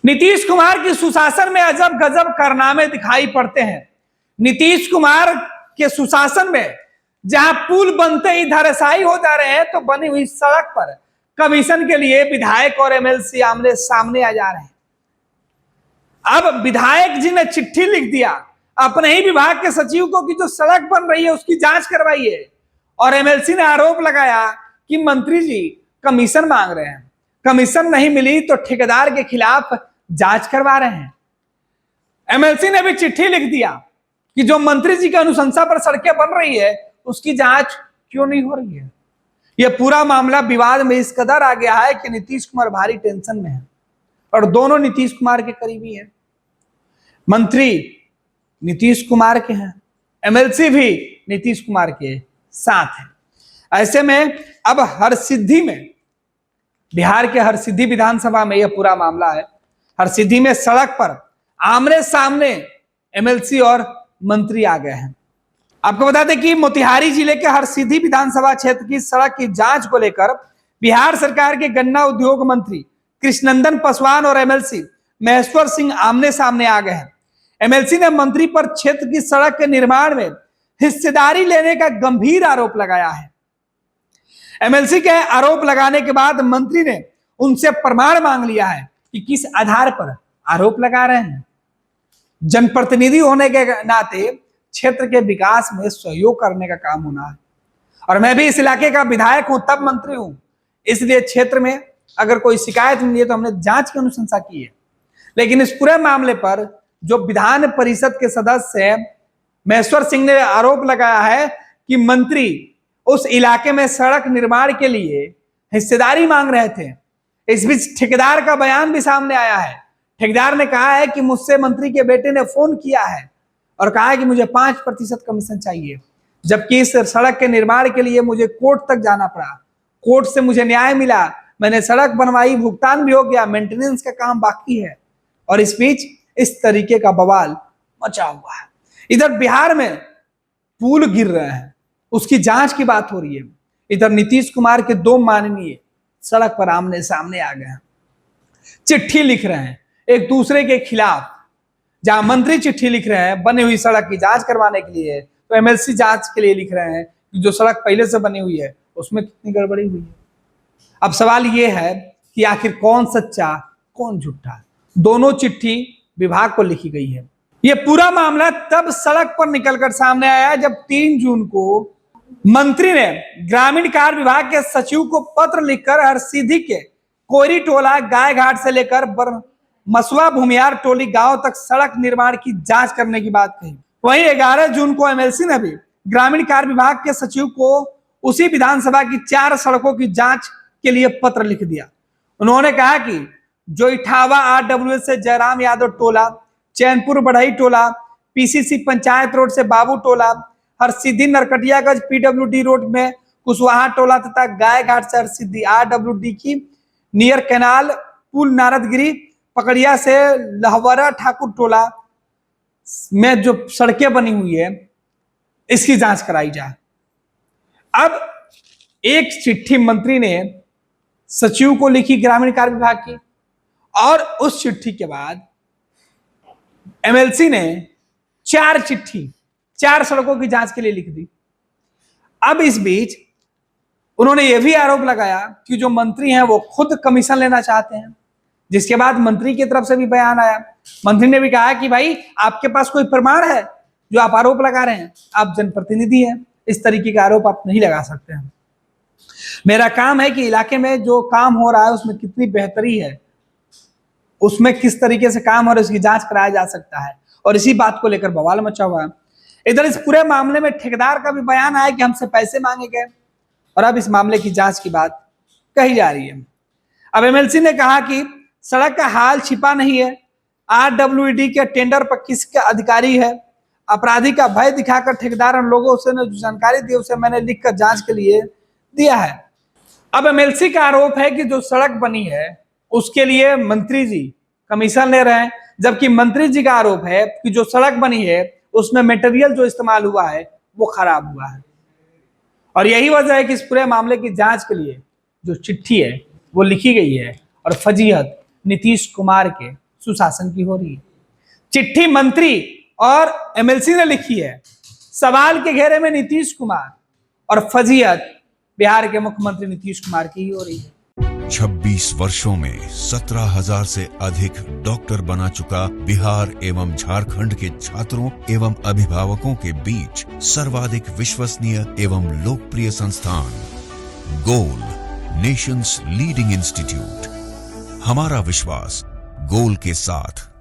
नीतीश कुमार की सुशासन में अजब गजब कारनामे दिखाई पड़ते हैं। नीतीश कुमार के सुशासन में जहां पुल बनते ही धराशायी हो जा रहे हैं, तो बनी हुई सड़क पर कमीशन के लिए विधायक और एमएलसी आमने सामने आ जा रहे हैं। अब विधायक जी ने चिट्ठी लिख दिया अपने ही विभाग के सचिव को कि जो सड़क बन रही है उसकी जांच करवाइए, और एमएलसी ने आरोप लगाया कि मंत्री जी कमीशन मांग रहे हैं, कमीशन नहीं मिली तो ठेकेदार के खिलाफ जांच करवा रहे हैं। एमएलसी ने भी चिट्ठी लिख दिया कि जो मंत्री जी की अनुशंसा पर सड़कें बन रही है उसकी जांच क्यों नहीं हो रही है। यह पूरा मामला विवाद में इस कदर आ गया है कि नीतीश कुमार भारी टेंशन में है, और दोनों नीतीश कुमार के करीबी हैं। मंत्री नीतीश कुमार के हैं, एमएलसी भी नीतीश कुमार के साथ हैं। ऐसे में अब हरसिद्धि में, बिहार के हरसिद्धि विधानसभा में यह पूरा मामला है। हरसिद्धि में सड़क पर आमने सामने एमएलसी और मंत्री आ गए हैं। आपको बता दें कि मोतिहारी जिले के हरसिद्धि विधानसभा क्षेत्र की सड़क की जांच को लेकर बिहार सरकार के गन्ना उद्योग मंत्री कृष्णनंदन पासवान और एमएलसी महेश्वर सिंह आमने सामने आ गए हैं। एमएलसी ने मंत्री पर क्षेत्र की सड़क के निर्माण में हिस्सेदारी लेने का गंभीर आरोप लगाया है। एमएलसी के आरोप लगाने के बाद मंत्री ने उनसे प्रमाण मांग लिया है कि किस आधार पर आरोप लगा रहे हैं। जनप्रतिनिधि होने के नाते क्षेत्र के विकास में सहयोग करने का काम होना है, और मैं भी इस इलाके का विधायक हूं तब मंत्री हूं, इसलिए क्षेत्र में अगर कोई शिकायत मिली है तो हमने जांच की अनुशंसा की है। लेकिन इस पूरे मामले पर जो विधान परिषद के सदस्य महेश्वर सिंह ने आरोप लगाया है कि मंत्री उस इलाके में सड़क निर्माण के लिए हिस्सेदारी मांग रहे थे। इस बीच ठेकेदार का बयान भी सामने आया है। ठेकेदार ने कहा है कि मुझसे मंत्री के बेटे ने फोन किया है और कहा है कि मुझे 5% कमीशन चाहिए, जबकि इस सड़क के निर्माण के लिए मुझे कोर्ट तक जाना पड़ा। कोर्ट से मुझे न्याय मिला, मैंने सड़क बनवाई, भुगतान भी हो गया, मेंटेनेंस का काम बाकी है। और इस बीच इस तरीके का बवाल मचा हुआ है। इधर बिहार में पुल गिर रहे हैं, उसकी जांच की बात हो रही है। इधर नीतीश कुमार के दो माननीय सड़क पर आमने सामने आ गए हैं, चिट्ठी लिख रहे हैं एक दूसरे के खिलाफ। जहां मंत्री चिट्ठी लिख रहे हैं बनी हुई सड़क की जांच करवाने के लिए, तो एमएलसी जांच के लिए लिख रहे हैं कि जो सड़क पहले से बनी हुई है उसमें कितनी गड़बड़ी हुई है। अब सवाल यह है कि आखिर कौन सच्चा कौन झूठा। दोनों चिट्ठी विभाग को लिखी गई है। यह पूरा मामला तब सड़क पर निकलकर सामने आया जब 3 जून को मंत्री ने ग्रामीण कार्य विभाग के सचिव को पत्र लिखकर हरसिद्धि के कोयरी टोला गाय घाट से लेकर मसवा भूमियार टोली गांव तक सड़क निर्माण की जांच करने की बात कही। वहीं 11 जून को एमएलसी ने भी ग्रामीण कार्य विभाग के सचिव को उसी विधानसभा की 4 सड़कों की जांच के लिए पत्र लिख दिया। उन्होंने कहा कि जो इठावा आरडब्ल्यूएस से जयराम यादव टोला, चैनपुर बढ़ई टोला, पीसीसी पंचायत रोड से बाबू टोला, हरसिद्धि नरकटियागंज पीडब्ल्यूडी रोड में कुशवाहा टोला तथा गाय घाट से हरसिद्धि आरडब्ल्यूडी की नियर कैनाल पुल नारदगिरी पकड़िया से लहवरा ठाकुर टोला में जो सड़कें बनी हुई है इसकी जांच कराई जाए। अब एक चिट्ठी मंत्री ने सचिव को लिखी ग्रामीण कार्य विभाग की, और उस चिट्ठी के बाद एमएलसी ने 4 चिट्ठी 4 सड़कों की जांच के लिए लिख दी। अब इस बीच उन्होंने यह भी आरोप लगाया कि जो मंत्री हैं वो खुद कमीशन लेना चाहते हैं, जिसके बाद मंत्री की तरफ से भी बयान आया। मंत्री ने भी कहा कि भाई आपके पास कोई प्रमाण है जो आप आरोप लगा रहे हैं, आप जनप्रतिनिधि हैं, इस तरीके का आरोप आप नहीं लगा सकते हैं। मेरा काम है कि इलाके में जो काम हो रहा है उसमें कितनी बेहतरी है, उसमें किस तरीके से काम हो रहा है उसकी जांच कराया जा सकता है, और इसी बात को लेकर बवाल मचा हुआ है। इधर इस पूरे मामले में ठेकेदार का भी बयान आया कि हमसे पैसे मांगे गए, और अब इस मामले की जांच की बात कही जा रही है। अब एमएलसी ने कहा कि सड़क का हाल छिपा नहीं है, आरडब्ल्यूडी के टेंडर पर किसका अधिकारी है, अपराधी का भय दिखाकर ठेकेदार लोगों से जो जानकारी दी उसे मैंने लिखकर जांच के लिए दिया है। अब एमएलसी का आरोप है कि जो सड़क बनी है उसके लिए मंत्री जी कमीशन ले रहे हैं, जबकि मंत्री जी का आरोप है कि जो सड़क बनी है उसमें मटेरियल जो इस्तेमाल हुआ है वो खराब हुआ है। और यही वजह है कि इस पूरे मामले की जांच के लिए जो चिट्ठी है वो लिखी गई है, और फजीहत नीतीश कुमार के सुशासन की हो रही है। चिट्ठी मंत्री और एमएलसी ने लिखी है। सवाल के घेरे में नीतीश कुमार और फजीहत बिहार के मुख्यमंत्री नीतीश कुमार की ही हो रही है। 26 वर्षों में 17,000 से अधिक डॉक्टर बना चुका बिहार एवं झारखंड के छात्रों एवं अभिभावकों के बीच सर्वाधिक विश्वसनीय एवं लोकप्रिय संस्थान गोल, नेशंस लीडिंग इंस्टीट्यूट। हमारा विश्वास गोल के साथ।